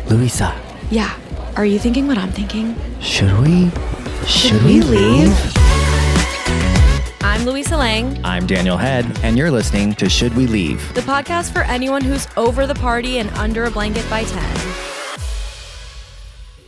Luisa. Yeah. Are you thinking what I'm thinking? Should we leave? I'm Luisa Lang, I'm Daniel Head, and you're listening to Should We Leave? the podcast for anyone who's over the party and under a blanket by 10.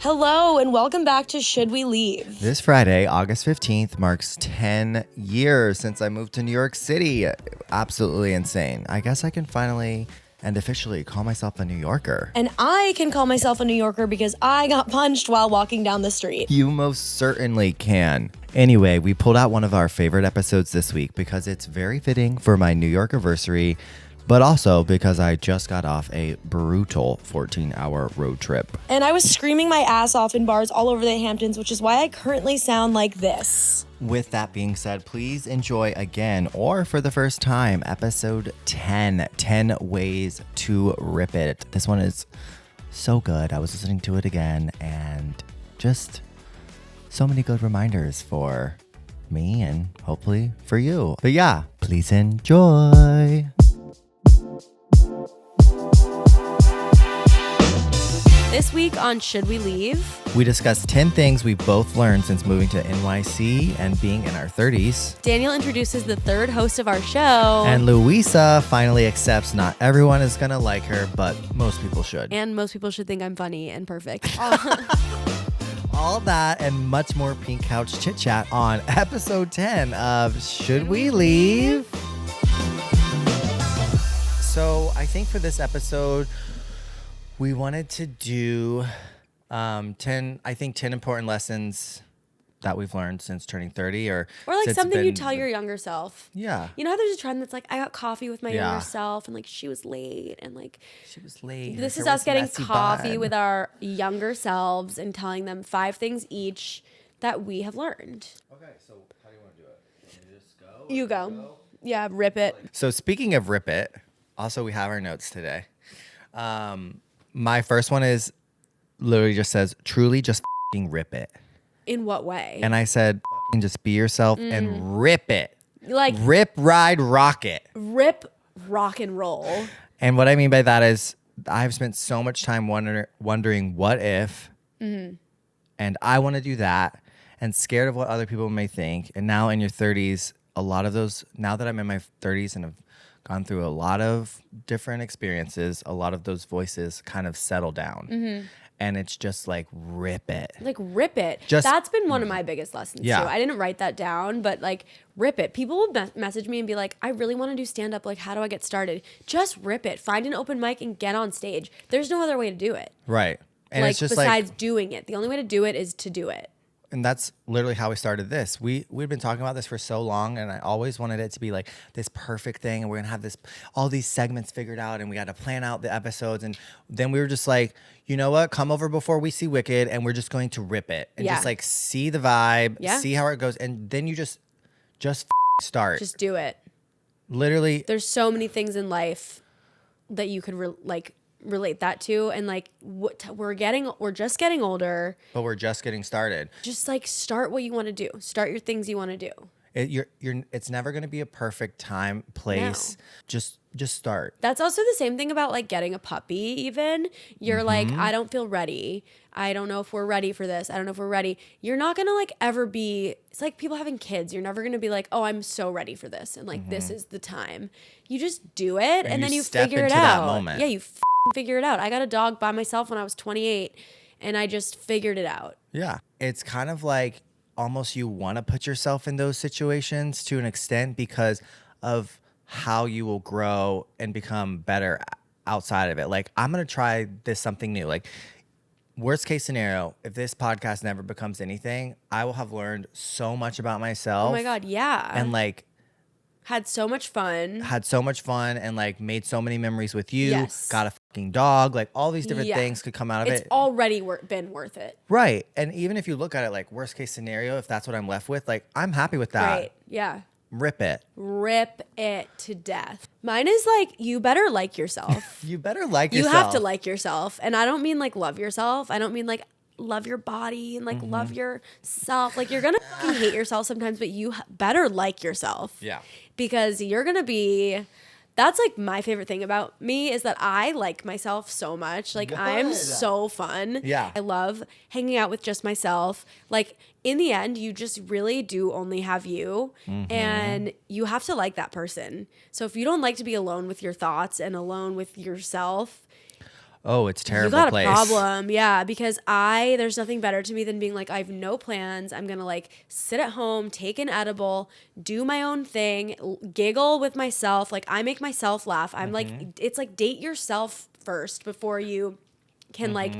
Hello, and welcome back to Should We Leave? This Friday, August 15th, marks 10 years since I moved to New York City. Absolutely insane. I guess I can finally and officially call myself a New Yorker. And I can call myself a New Yorker because I got punched while walking down the street. You most certainly can. Anyway, we pulled out one of our favorite episodes this week because it's very fitting for my New York anniversary, but also because I just got off a brutal 14-hour road trip. And I was screaming my ass off in bars all over the Hamptons, which is why I currently sound like this. With that being said, please enjoy again, or for the first time, episode 10 Ways to Rip It. This one is so good. I was listening to it again and just so many good reminders for me and hopefully for you. But yeah, please enjoy. This week on Should We Leave? We discussed 10 things we've both learned since moving to NYC and being in our 30s. Daniel introduces the third host of our show. And Luisa finally accepts not everyone is gonna like her, but most people should. And most people should think I'm funny and perfect. All that and much more pink couch chit chat on episode 10 of Should We Leave? So I think for this episode, we wanted to do 10 important lessons that we've learned since turning 30 or like something you tell your younger self. Yeah. You know how there's a trend that's like, I got coffee with my younger self and like she was late and like this is us getting coffee with our younger selves and telling them 5 things each that we have learned. Okay, so how do you want to do it? Let me just go. You go. Yeah, rip it. So speaking of rip it, also we have our notes today. My first one is literally just says, truly just f***ing rip it. In what way? And I said, f***ing just be yourself and rip it. Like rip, ride, rock it. Rip, rock and roll. And what I mean by that is I've spent so much time wondering what if, and I want to do that and scared of what other people may think. And now in your 30s, a lot of those, now that I'm in my 30s and have gone through a lot of different experiences, a lot of those voices kind of settle down. And it's just like, rip it. Like, rip it. Just, that's been one of my biggest lessons, too. I didn't write that down, but like, rip it. People will message me and be like, I really want to do stand-up. Like, how do I get started? Just rip it. Find an open mic and get on stage. There's no other way to do it. Right. And like, it's just besides doing it. The only way to do it is to do it. And that's literally how we started this. We'd been talking about this for so long, and I always wanted it to be like this perfect thing, and we're gonna have all these segments figured out, and we got to plan out the episodes. And then we were just like, you know what? Come over before we see Wicked, and we're just going to rip it and just like see the vibe, see how it goes, and then you just start. Just do it. Literally, there's so many things in life that you could relate that to, and like we're just getting older, but we're just getting started. Just like start what you want to do. Start your things you want to do. It's never going to be a perfect time, place. No. Just start. That's also the same thing about like getting a puppy. Even you're like, I don't feel ready. I don't know if we're ready for this. I don't know if we're ready. You're not gonna like ever be. It's like people having kids. You're never gonna be like, oh, I'm so ready for this, and like this is the time. You just do it, and then you figure it out. That moment. Yeah, you figure it out. I got a dog by myself when I was 28, and I just figured it out. Yeah, it's kind of like almost you want to put yourself in those situations to an extent because of how you will grow and become better outside of it. Like, I'm going to try something new. Like, worst case scenario, if this podcast never becomes anything, I will have learned so much about myself. Oh my God, yeah. And like, had so much fun and like made so many memories with you. Yes. Got a fucking dog. Like, all these different things could come out of it. It's already been worth it. Right. And even if you look at it like worst case scenario, if that's what I'm left with, like, I'm happy with that. Right. Yeah. Rip it. Rip it to death. Mine is like, you better like yourself. You better like yourself. You have to like yourself. And I don't mean like love yourself. I don't mean like love your body and like love yourself. Like, you're gonna fucking hate yourself sometimes, but you better like yourself. Yeah. Because you're gonna be That's like my favorite thing about me is that I like myself so much. Like I'm Good. so fun. Yeah. I love hanging out with just myself. Like in the end, you just really do only have you, and you have to like that person. So if you don't like to be alone with your thoughts and alone with yourself, Oh, it's a terrible you got place. a problem. Yeah, because there's nothing better to me than being like, I have no plans. I'm going to like sit at home, take an edible, do my own thing, giggle with myself. Like I make myself laugh. I'm like, it's like date yourself first before you can like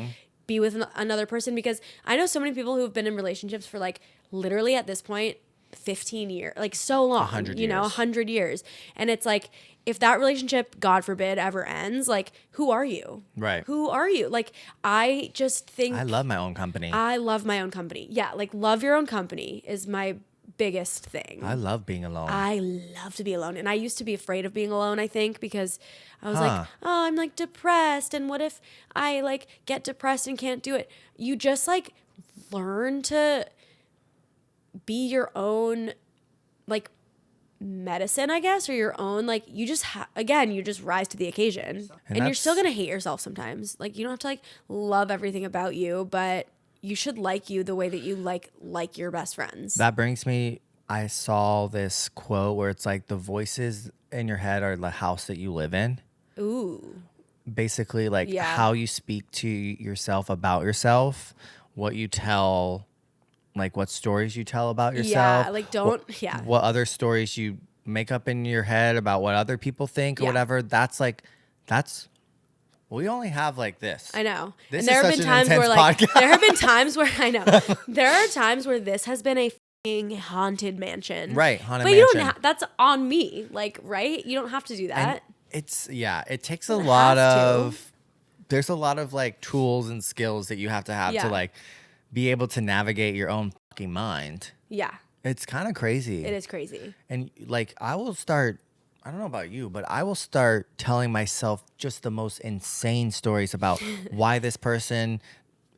be with another person, because I know so many people who have been in relationships for like literally at this point 15 years, like so long, 100 you know, years. 100 years. And it's like, if that relationship, God forbid, ever ends, like, who are you? Right. Who are you? Like, I just think I love my own company. I love my own company. Yeah, like love your own company is my biggest thing. I love being alone. I love to be alone. And I used to be afraid of being alone, I think, because I was like, oh, I'm like depressed. And what if I like get depressed and can't do it? You just like learn to be your own like medicine, I guess, or your own, like you just again, you just rise to the occasion. And you're still gonna hate yourself sometimes. Like you don't have to like love everything about you, but you should like you the way that you like your best friends. That brings me, I saw this quote where it's like the voices in your head are the house that you live in. Ooh. Basically, like Yeah. how you speak to yourself about yourself, what you tell, like what stories you tell about yourself. Yeah, like what other stories you make up in your head about what other people think or Yeah. whatever. We only have like this. I know. This and there is have such been an times where intense like podcast. there have been times where I know. There are times where this has been a f***ing haunted mansion. Right, haunted but you mansion. don't that's on me. Like, right? You don't have to do that. And it takes a It lot has to. of, there's a lot of like tools and skills that you have to Yeah. like be able to navigate your own fucking mind. Yeah. It's kind of crazy. It is crazy. And like I don't know about you, but I will start telling myself just the most insane stories about why this person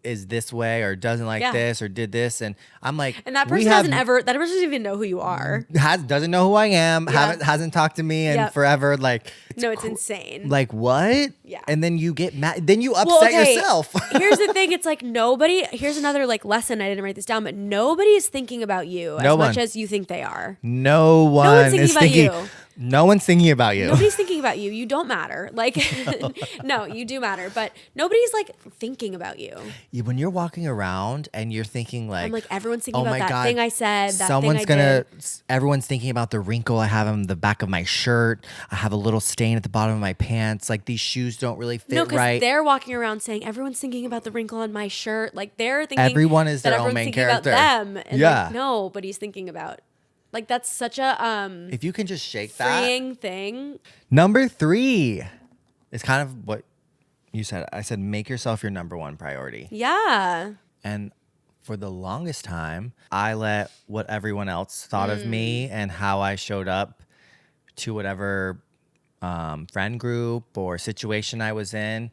is this way or doesn't like Yeah. this or did this. And I'm like, And that person that person doesn't even know who you are. doesn't know who I am, Yeah. hasn't talked to me in Yep. forever. Like, It's insane. like what? Yeah. And then you get mad, then you upset yourself. Here's the thing. It's like here's another like lesson. I didn't write this down, but nobody is thinking about you as much as you think they are. No one one's is thinking about thinking. No one's thinking about you. Nobody's thinking about you. You don't matter. Like, no, you do matter, but nobody's like thinking about you. When you're walking around and you're thinking like, I'm like, everyone's thinking oh about my that God, thing I said, that someone's thing I did. everyone's thinking about the wrinkle I have on the back of my shirt. I have a little stain at the bottom of my pants. Like these shoes don't really fit No, because right. they're walking around saying everyone's thinking about the wrinkle on my shirt. Like they're thinking Everyone is that their own everyone's main thinking character. about them. And Yeah. like, nobody's thinking about. Like that's such a If you can just shake freeing thing. Number 3 is kind of what you said. I said, make yourself your number one priority. Yeah. And for the longest time, I let what everyone else thought of me and how I showed up to whatever friend group or situation I was in,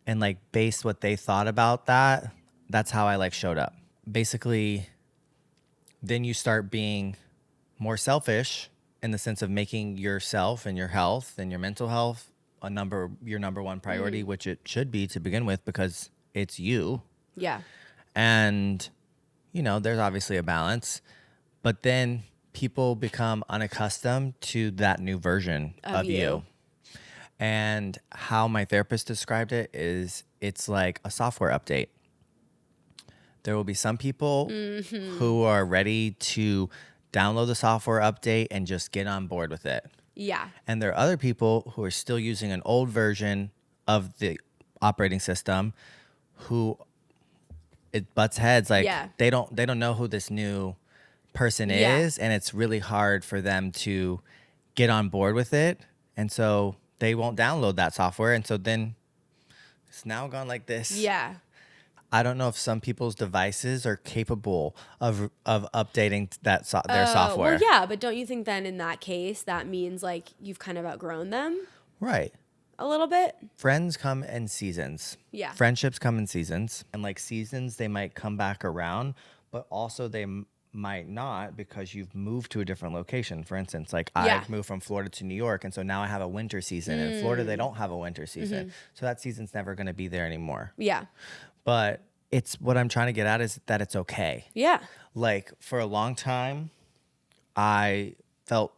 and like based what they thought about that. That's how I like showed up. Basically, then you start being more selfish in the sense of making yourself and your health and your mental health your number one priority, which it should be to begin with because it's you. Yeah. And, there's obviously a balance, but then people become unaccustomed to that new version of you. And how my therapist described it is it's like a software update. There will be some people who are ready to download the software update and just get on board with it. Yeah. And there are other people who are still using an old version of the operating system who it butts heads. Like they don't know who this new person is, and it's really hard for them to get on board with it. And so they won't download that software. And so then it's now gone like this. Yeah. I don't know if some people's devices are capable of updating their software. Well, yeah, but don't you think then in that case that means like you've kind of outgrown them Right. a little bit? Friends come in seasons. Yeah. Friendships come in seasons. And like seasons, they might come back around, but also they might not because you've moved to a different location. For instance, like Yeah. I've moved from Florida to New York, and so now I have a winter season. In Florida, they don't have a winter season. So that season's never going to be there anymore. Yeah. But it's what I'm trying to get at is that it's okay. Yeah. Like for a long time, I felt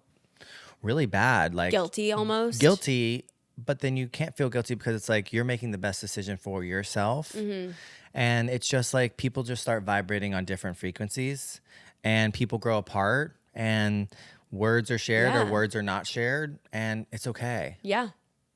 really bad, like Guilty almost. guilty, but then you can't feel guilty because it's like you're making the best decision for yourself. And it's just like people just start vibrating on different frequencies and people grow apart and words are shared or Yeah. words are not shared, and it's okay. Yeah.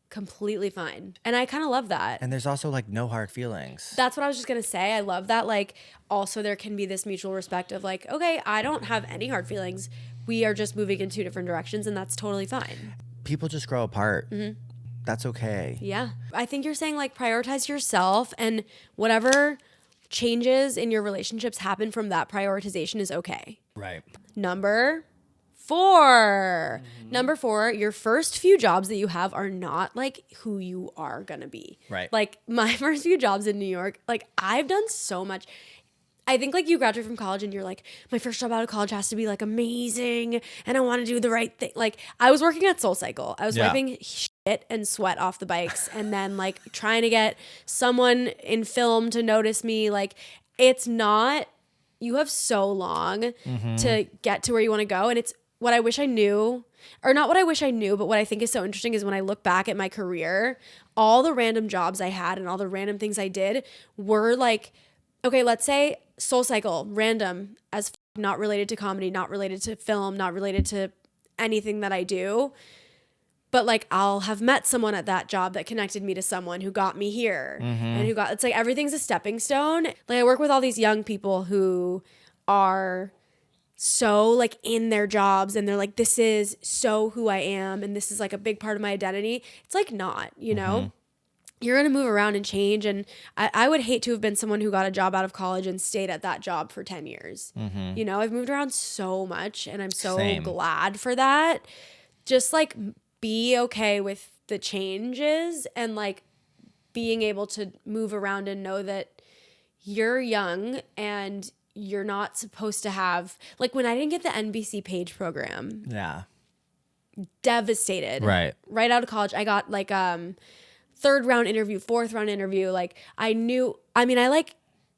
Completely fine. And I kind of love that. And there's also like no hard feelings. That's what I was just going to say. I love that. Like, also, there can be this mutual respect of like, okay, I don't have any hard feelings. We are just moving in two different directions, and that's totally fine. People just grow apart. That's okay. Yeah. I think you're saying like prioritize yourself, and whatever changes in your relationships happen from that prioritization is okay. Right. Number 4. Number 4, your first few jobs that you have are not like who you are gonna be. Right. Like my first few jobs in New York, like I've done so much. I think like you graduate from college and you're like, my first job out of college has to be like amazing and I want to do the right thing. Like I was working at SoulCycle. I was wiping shit and sweat off the bikes and then like trying to get someone in film to notice me. Like it's not, you have so long to get to where you want to go. And it's what I wish I knew, or not what I wish I knew, but what I think is so interesting is when I look back at my career, all the random jobs I had and all the random things I did were like, okay, let's say SoulCycle, random as not related to comedy, not related to film, not related to anything that I do. But like I'll have met someone at that job that connected me to someone who got me here and who got, it's like everything's a stepping stone. Like I work with all these young people who are so like in their jobs and they're like, this is so who I am and this is like a big part of my identity. It's like not, you know? You're going to move around and change. And I would hate to have been someone who got a job out of college and stayed at that job for 10 years. You know, I've moved around so much and I'm so glad for that. Just like be okay with the changes and like being able to move around and know that you're young and you're not supposed to have, like when I didn't get the NBC Page program. Yeah. Devastated. Right out of college. I got like, 3rd round interview, 4th round interview. Like I knew, I mean,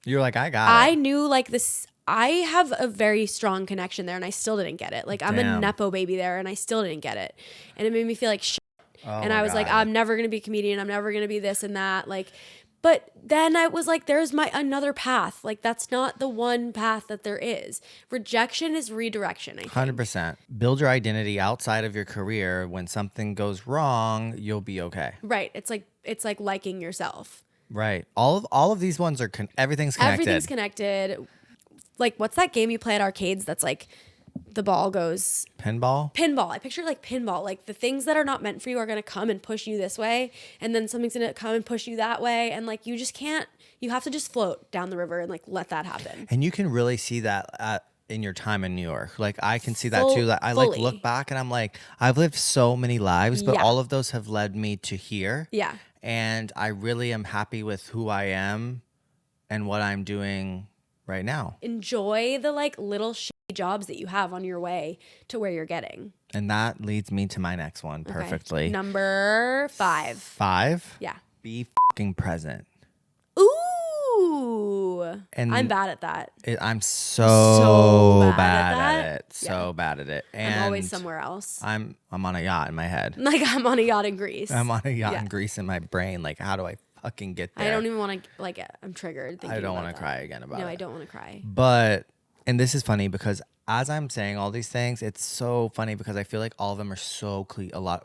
You're like, I got it. I knew like this, I have a very strong connection there and I still didn't get it. Like I'm a Nepo baby there and I still didn't get it. And it made me feel like shit. And I was like, I'm never going to be a comedian. I'm never going to be this and that. Like, but then I was like, there's my another path. Like that's not the one path that there is. Rejection is redirection, I think. 100%. Build your identity outside of your career. When something goes wrong, you'll be okay. Right. It's like liking yourself. Right. All of these ones are everything's connected. Everything's connected. Like what's that game you play at arcades that's like the ball goes Pinball? Pinball. I picture it like pinball. Like the things that are not meant for you are going to come and push you this way. And then something's going to come and push you that way. And like, you just can't, you have to just float down the river and like, let that happen. And you can really see that in your time in New York. Like I can see that too. Like, I like look back and I'm like, I've lived so many lives, but all of those have led me to here. Yeah. And I really am happy with who I am and what I'm doing right now. Enjoy the like little shitty jobs that you have on your way to where you're getting. And that leads me to my next one perfectly. Okay. Number 5. 5? Yeah. Be fucking present. Ooh. And I'm bad at that. I'm so bad at at it. So bad at it. And I'm always somewhere else. I'm on a yacht in my head. Like I'm on a yacht in Greece. I'm on a yacht in Greece in my brain. Like, how do I fucking get there? I don't even want to, like, I'm triggered. I don't want to cry again about it. No, I don't want to cry. But, and this is funny because as I'm saying all these things, it's so funny because I feel like all of them are so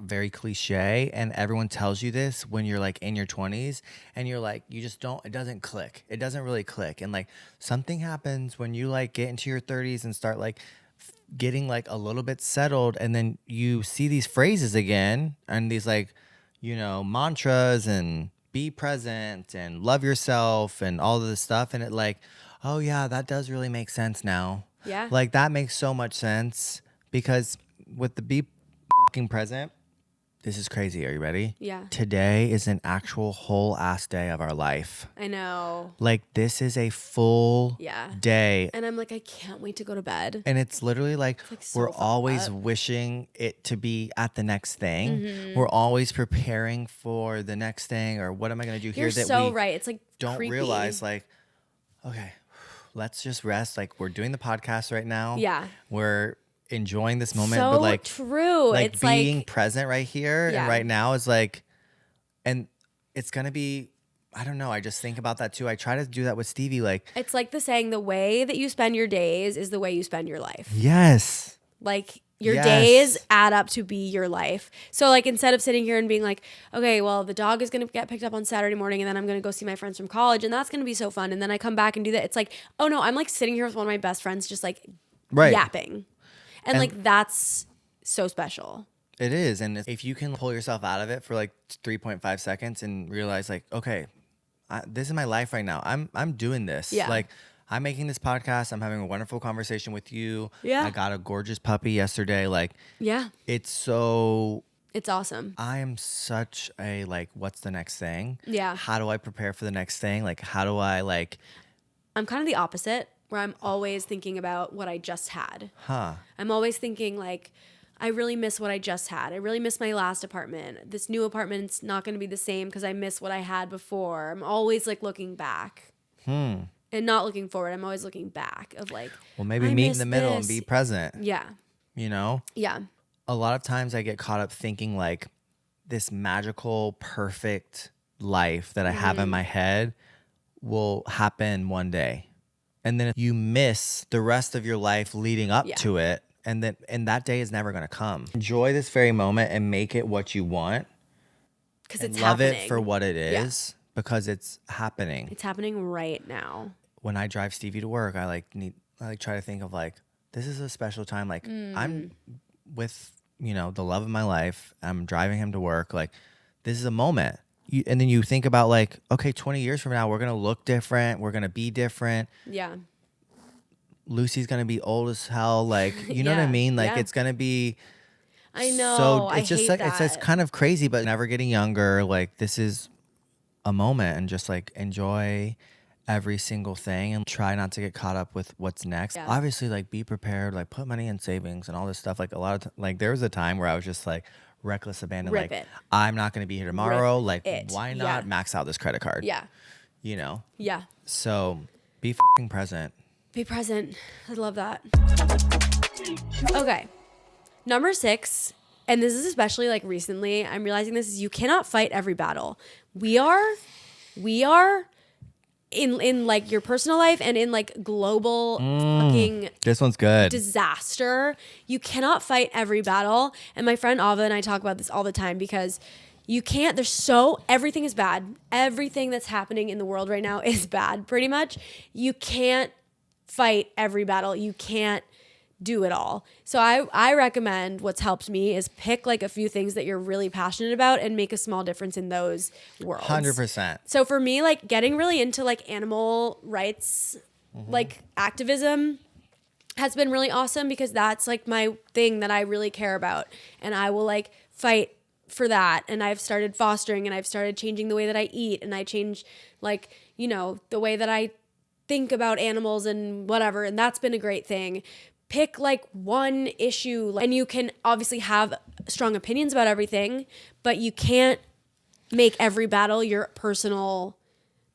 very cliche, and everyone tells you this when you're like in your 20s and you're like, you just don't, it doesn't click. It doesn't really click. And like something happens when you like get into your 30s and start like getting like a little bit settled, and then you see these phrases again and these like, you know, mantras and be present and love yourself and all of this stuff. And it like, oh yeah, that does really make sense now. Yeah. Like that makes so much sense because with the be fucking present, This is crazy. Are you ready? Yeah. Today is an actual whole ass day of our life. I know. Like, this is a full day. And I'm like, I can't wait to go to bed. And it's literally like, so we're fucked always up. wishing it to be at the next thing. We're always preparing for the next thing, or what am I going to do here? You're that so we right. It's like don't creepy. realize, like, okay, let's just rest. Like, we're doing the podcast right now. Yeah. We're enjoying this moment. So but like, true. like it's being like present right here and right now is like, and it's going to be, I don't know. I just think about that too. I try to do that with Stevie. Like, it's like the saying, the way that you spend your days is the way you spend your life. yes. Like your days add up to be your life. So like, instead of sitting here and being like, okay, well, the dog is going to get picked up on Saturday morning and then I'm going to go see my friends from college and that's going to be so fun. And then I come back and do that. It's like, oh no, I'm like sitting here with one of my best friends, just like yapping. And like, that's so special. It is. And if you can pull yourself out of it for like 3.5 seconds and realize like, okay, this is my life right now. I'm doing this. Yeah. Like, I'm making this podcast. I'm having a wonderful conversation with you. Yeah. I got a gorgeous puppy yesterday. Like, yeah, it's awesome. I am such a like, what's the next thing? Yeah. How do I prepare for the next thing? Like, how do I like? I'm kind of the opposite, where I'm always thinking about what I just had. I'm always thinking like, I really miss what I just had. I really miss my last apartment. This new apartment's not going to be the same because I miss what I had before. I'm always like looking back and not looking forward. I'm always looking back of like, well, maybe meet in the middle and be present. Yeah. You know? Yeah. A lot of times I get caught up thinking like this magical, perfect life that I have in my head will happen one day. And then if you miss the rest of your life leading up to it, and that day is never going to come. Enjoy this very moment and make it what you want. Because it's love happening. It for what it is, because it's happening. It's happening right now. When I drive Stevie to work, I try to think of like, this is a special time. Like, I'm with, the love of my life. I'm driving him to work. Like, this is a moment. And then you think about like, okay, 20 years from now, we're going to look different. We're going to be different. Yeah. Lucy's going to be old as hell. Like, you know what I mean? Like, it's going to be. I know. So it's I just hate like, that. it's kind of crazy, but never getting younger. Like, this is a moment, and just like enjoy every single thing and try not to get caught up with what's next. Yeah. Obviously, like, be prepared, like put money in savings and all this stuff. Like, a lot of like, there was a time where I was just like, reckless abandon. Rip like, it. I'm not going to be here tomorrow. Rip like, it. why not max out this credit card? Yeah. Yeah. So be f***ing present. Be present. I love that. Okay. Number 6, and this is especially like recently, I'm realizing this, is you cannot fight every battle. We are in like your personal life and in like global fucking This one's good. disaster. You cannot fight every battle. And my friend Ava and I talk about this all the time, because you can't, everything is bad. Everything that's happening in the world right now is bad, pretty much. You can't fight every battle. You can't do it all. So I recommend, what's helped me is pick like a few things that you're really passionate about and make a small difference in those worlds. 100%. So for me, like getting really into like animal rights, like activism has been really awesome, because that's like my thing that I really care about. And I will like fight for that. And I've started fostering, and I've started changing the way that I eat, and I change like, the way that I think about animals and whatever. And that's been a great thing. Pick like one issue, and you can obviously have strong opinions about everything, but you can't make every battle your personal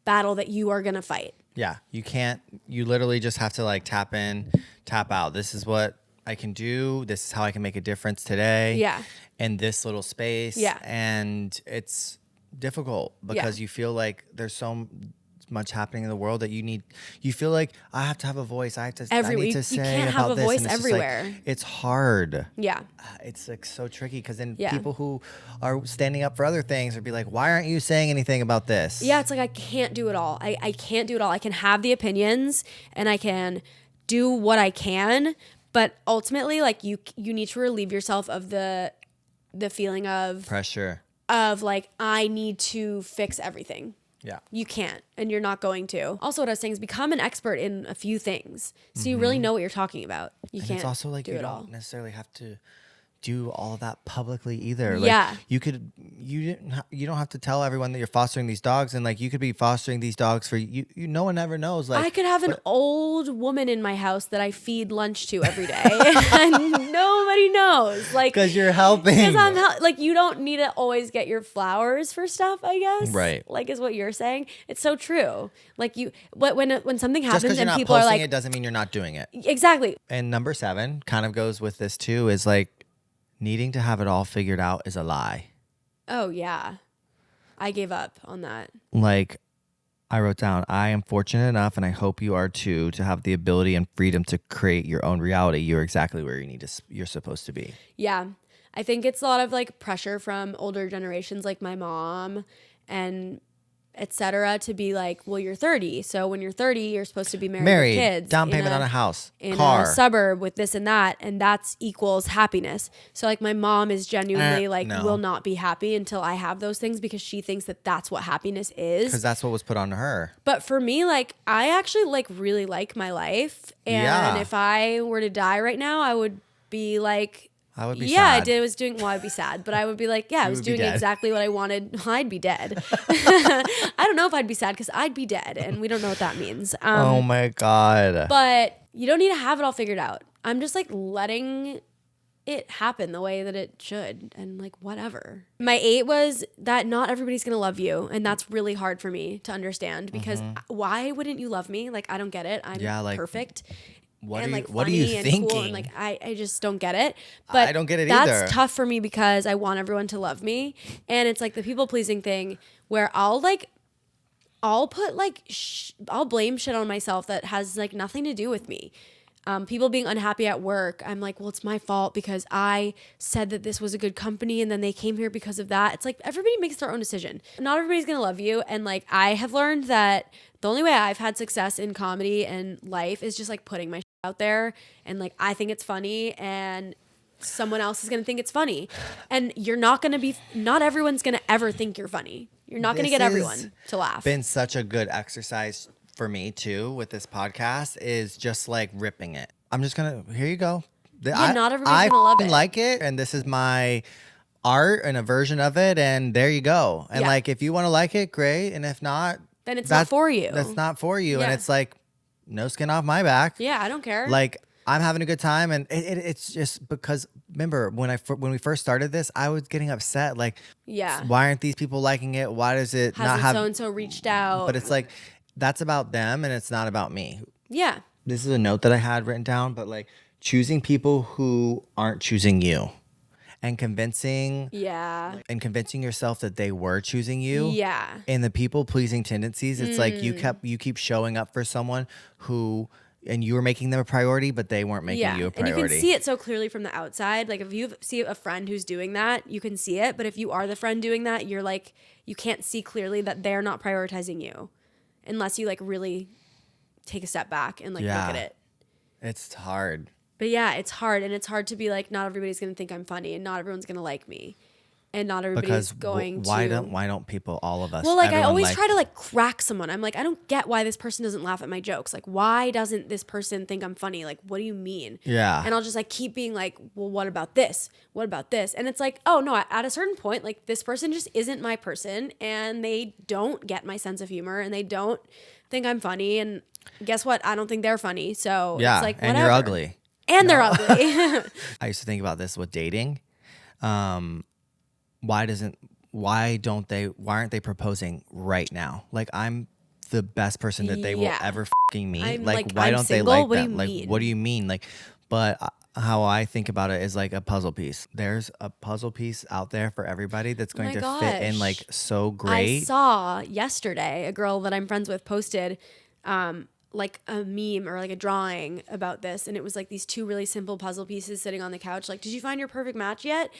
battle that you are going to fight. Yeah, you can't. You literally just have to like tap in, tap out. This is what I can do. This is how I can make a difference today. Yeah. In this little space. Yeah. And it's difficult because you feel like there's so much happening in the world that you feel like I have to have a voice. I need to say you can't have a this. voice And it's everywhere. Like, it's hard. Yeah. It's like so tricky, because then people who are standing up for other things would be like, why aren't you saying anything about this? Yeah, it's like I can't do it all. I can't do it all. I can have the opinions and I can do what I can, but ultimately like you need to relieve yourself of the feeling of pressure of like, I need to fix everything. Yeah. You can't, and you're not going to. Also, what I was saying is become an expert in a few things, so you really know what you're talking about. You can't. It's also like do you it don't all. necessarily have to do all of that publicly either. Yeah. Like you don't have to tell everyone that you're fostering these dogs, and like you could be fostering these dogs for you. No one ever knows. Like I could have an old woman in my house that I feed lunch to every day, and nobody knows. Like because you're helping. Because like you don't need to always get your flowers for stuff. I guess right. Like is what you're saying. It's so true. Like when something happens just and you're people not are like, it doesn't mean you're not doing it. Exactly. And number 7 kind of goes with this too. Is like needing to have it all figured out is a lie. Oh yeah, I gave up on that. Like I wrote down, I am fortunate enough, and I hope you are too, to have the ability and freedom to create your own reality. You're exactly where you're supposed to be. Yeah. I think it's a lot of like pressure from older generations like my mom and etc. to be like, well, you're 30. So when you're 30, you're supposed to be married with kids. Down payment on a house, in car. a suburb with this and that. And that's equals happiness. So like my mom is genuinely will not be happy until I have those things because she thinks that that's what happiness is. Because that's what was put on her. But for me, like I actually like really like my life. And if I were to die right now, I would be like, I would be sad. sad. I'd be sad, but I would be like, I was doing exactly what I wanted. I'd be dead. I don't know if I'd be sad because I'd be dead, and we don't know what that means. Oh my God. But you don't need to have it all figured out. I'm just like letting it happen the way that it should, and like whatever. My 8 was that not everybody's gonna love you, and that's really hard for me to understand because why wouldn't you love me? Like I don't get it. I'm perfect. What and are you, like what are you thinking? Cool and like I just don't get it. But I don't get it either. That's tough for me because I want everyone to love me, and it's like the people pleasing thing where I'll put like I'll blame shit on myself that has like nothing to do with me. People being unhappy at work, I'm like, well, it's my fault because I said that this was a good company and then they came here because of that. It's like everybody makes their own decision. Not everybody's gonna love you, and like I have learned that the only way I've had success in comedy and life is just like putting my shit out there, and like I think it's funny and someone else is gonna think it's funny, and not everyone's gonna ever think you're funny. You're not gonna get everyone to laugh. Been such a good exercise for me too with this podcast is just like ripping it. I'm just gonna, here you go. Not everybody's gonna love it. I like it, and this is my art and a version of it, and there you go. And like if you want to like it, great, and if not, then it's not for you. That's not for you. And it's like no skin off my back. Yeah, I don't care. Like I'm having a good time, and it's just because remember when we first started this, I was getting upset. Like, why aren't these people liking it? Why does it not have? So and so reached out? But it's like that's about them, and it's not about me. Yeah. This is a note that I had written down, but like choosing people who aren't choosing you, and convincing yourself that they were choosing you. Yeah. And the people pleasing tendencies, it's like you keep showing up for someone who. And you were making them a priority, but they weren't making you a priority. And you can see it so clearly from the outside. Like if you see a friend who's doing that, you can see it. But if you are the friend doing that, you're like, you can't see clearly that they're not prioritizing you unless you like really take a step back and like look at it. It's hard. But yeah, it's hard. And it's hard to be like, not everybody's going to think I'm funny and not everyone's going to like me. And not everybody's going to. Why don't people, all of us? Well, like I always try to like crack someone. I'm like, I don't get why this person doesn't laugh at my jokes. Like, why doesn't this person think I'm funny? Like, what do you mean? Yeah. And I'll just like keep being like, well, what about this? What about this? And it's like, oh no, at a certain point, like this person just isn't my person, and they don't get my sense of humor, and they don't think I'm funny. And guess what? I don't think they're funny. So it's like, whatever. And you're ugly. And they're ugly. I used to think about this with dating. Why aren't they proposing right now? Like I'm the best person that they will ever fucking meet. Like why don't they like that? Like what do you mean? Like, but how I think about it is like a puzzle piece. There's a puzzle piece out there for everybody that's going to fit in like so great. I saw yesterday a girl that I'm friends with posted like a meme or like a drawing about this, and it was like these two really simple puzzle pieces sitting on the couch. Like, did you find your perfect match yet?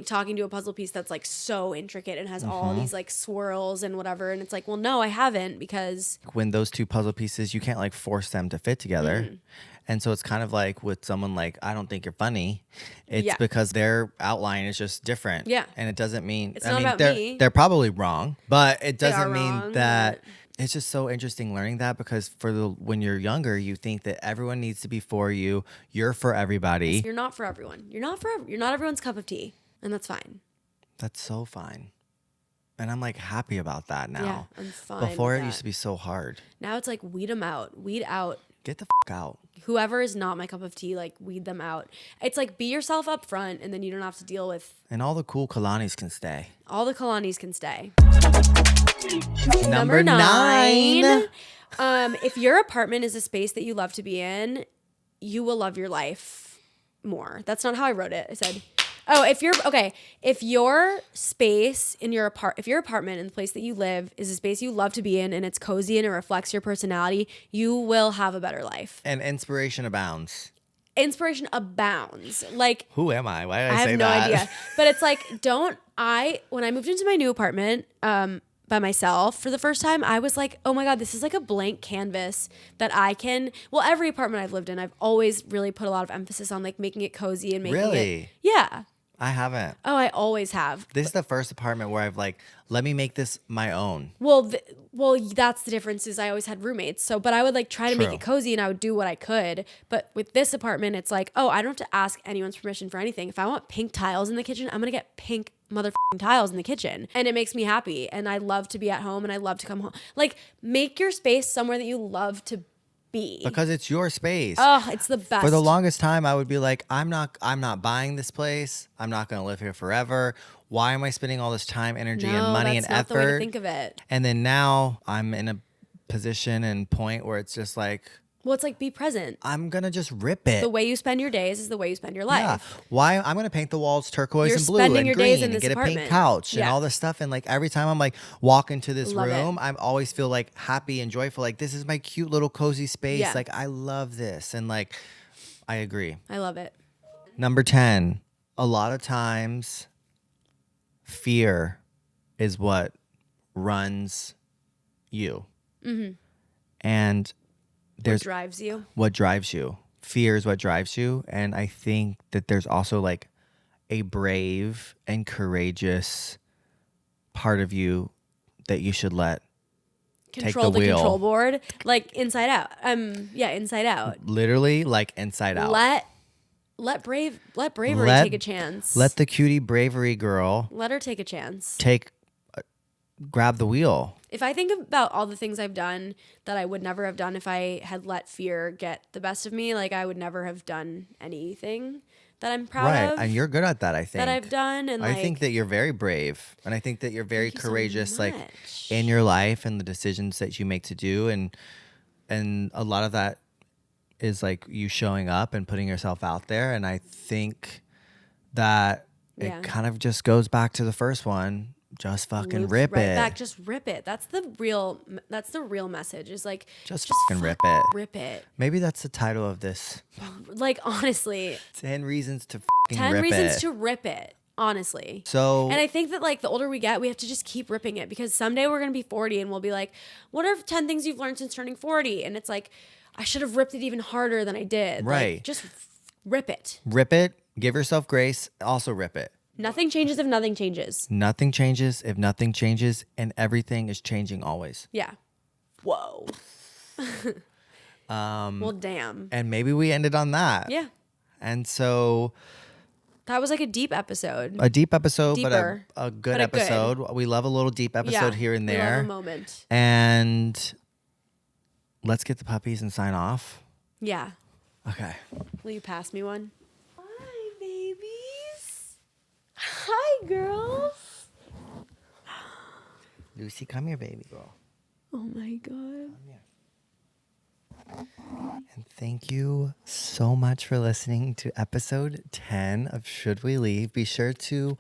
Talking to a puzzle piece that's like so intricate and has all these like swirls and whatever. And it's like, well, no, I haven't, because when those two puzzle pieces, you can't like force them to fit together. And so it's kind of like with someone like, I don't think you're funny. It's because their outline is just different. Yeah. And it doesn't mean, it's not about me. They're probably wrong, but it doesn't mean that it's just so interesting learning that, because when you're younger, you think that everyone needs to be for you. You're for everybody. You're not for everyone. You're not everyone's cup of tea, and that's fine. That's so fine. And I'm like happy about that now. Yeah, I'm fine. Before it used to be so hard. Now it's like weed them out. Weed out. Get the out. Whoever is not my cup of tea, like weed them out. It's like be yourself up front, and then you don't have to deal with. And all the cool Kalanis can stay. All the Kalanis can stay. Number 9. If your apartment is a space that you love to be in, you will love your life more. That's not how I wrote it. I said, if your space in if your apartment and the place that you live is a space you love to be in and it's cozy and it reflects your personality, you will have a better life. And inspiration abounds. Inspiration abounds. Like, who am I? Why did I say have that? no idea. But it's like, when I moved into my new apartment, by myself for the first time, I was like, oh my God, this is like a blank canvas that every apartment I've lived in, I've always really put a lot of emphasis on like making it cozy and making it. Yeah. I haven't. Oh, I always have. This is the first apartment where I've like, let me make this my own. Well, that's the difference is I always had roommates. But I would like try to make it cozy and I would do what I could. But with this apartment, it's like, oh, I don't have to ask anyone's permission for anything. If I want pink tiles in the kitchen, I'm going to get pink motherfucking tiles in the kitchen. And it makes me happy. And I love to be at home and I love to come home. Like, make your space somewhere that you love to be. Because it's your space. Oh, it's the best. For the longest time, I would be like, I'm not buying this place. I'm not going to live here forever. Why am I spending all this time, energy, and money and effort? That's not the way to think of it. And then now I'm in a position and point where it's just like, well, it's like be present. I'm going to just rip it. The way you spend your days is the way you spend your life. Yeah. Why? I'm going to paint the walls turquoise and blue and your green days in and this get apartment. a pink couch and all this stuff. And like every time I'm like walk into this room, I always feel like happy and joyful. Like this is my cute little cozy space. Yeah. Like I love this. And like, I agree. I love it. Number 10, a lot of times fear is what runs you. Mm-hmm. And what drives you? What drives you. Fear is what drives you. And I think that there's also like a brave and courageous part of you that you should let control take the wheel. Control board, like Inside Out. Inside Out. Literally like Inside Out. Let bravery take a chance. Let the cutie bravery girl. Let her take a chance. Grab the wheel. If I think about all the things I've done that I would never have done if I had let fear get the best of me, like I would never have done anything that I'm proud of. Right, and you're good at that, I think. That I've done. And I think that you're very brave. And I think that you're very courageous, like in your life and the decisions that you make to do. And a lot of that is like you showing up and putting yourself out there. And I think that it kind of just goes back to the first one. Just fucking rip it. Back, just rip it. That's the real message. Is like just fucking rip it. Rip it. Maybe that's the title of this. Like honestly, 10 reasons to fucking 10 rip reasons it. to rip it. Honestly. So, and I think that like the older we get, we have to just keep ripping it because someday we're gonna be 40 and we'll be like, what are 10 things you've learned since turning 40? And it's like, I should have ripped it even harder than I did. Right. Like, just rip it. Rip it. Give yourself grace. Also rip it. Nothing changes if nothing changes. Nothing changes if nothing changes, and everything is changing always. Yeah. Whoa. Well, damn. And maybe we ended on that. Yeah. And so that was like a deep episode. A deep episode, Deeper, but a good episode. Good. We love a little deep episode here and there. We love a moment. And let's get the puppies and sign off. Yeah. Okay. Will you pass me one? Hi, babies. Hi, girls. Lucy, come here, baby girl. Oh, my God. And thank you so much for listening to episode 10 of Should We Leave. Be sure to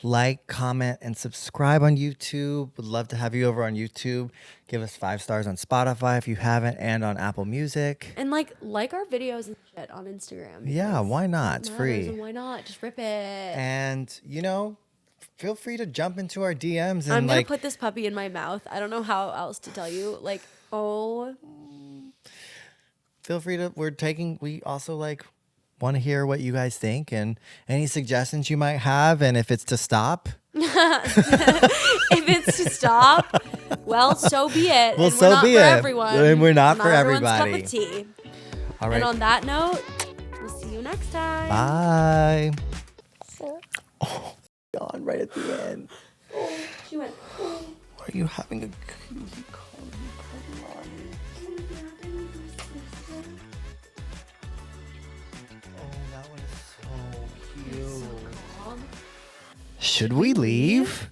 like, comment, and subscribe on YouTube. Would love to have you over on YouTube. Give us 5 stars on Spotify if you haven't, and on Apple Music. And like our videos and shit on Instagram. Yeah, why not? It's free. And why not? Just rip it. And, feel free to jump into our DMs. And I'm going to put this puppy in my mouth. I don't know how else to tell you. Like, oh. Feel free to, we also want to hear what you guys think and any suggestions you might have. And if it's to stop, If it's to stop, well, so be it. Well, and so we're not be for it. everyone. And we're not for everyone's everybody. cup of tea. All right. And on that note, we'll see you next time. Bye. Oh, God, right at the end. She went. Are you having a crazy party? Oh, that one is so cute. Should we leave?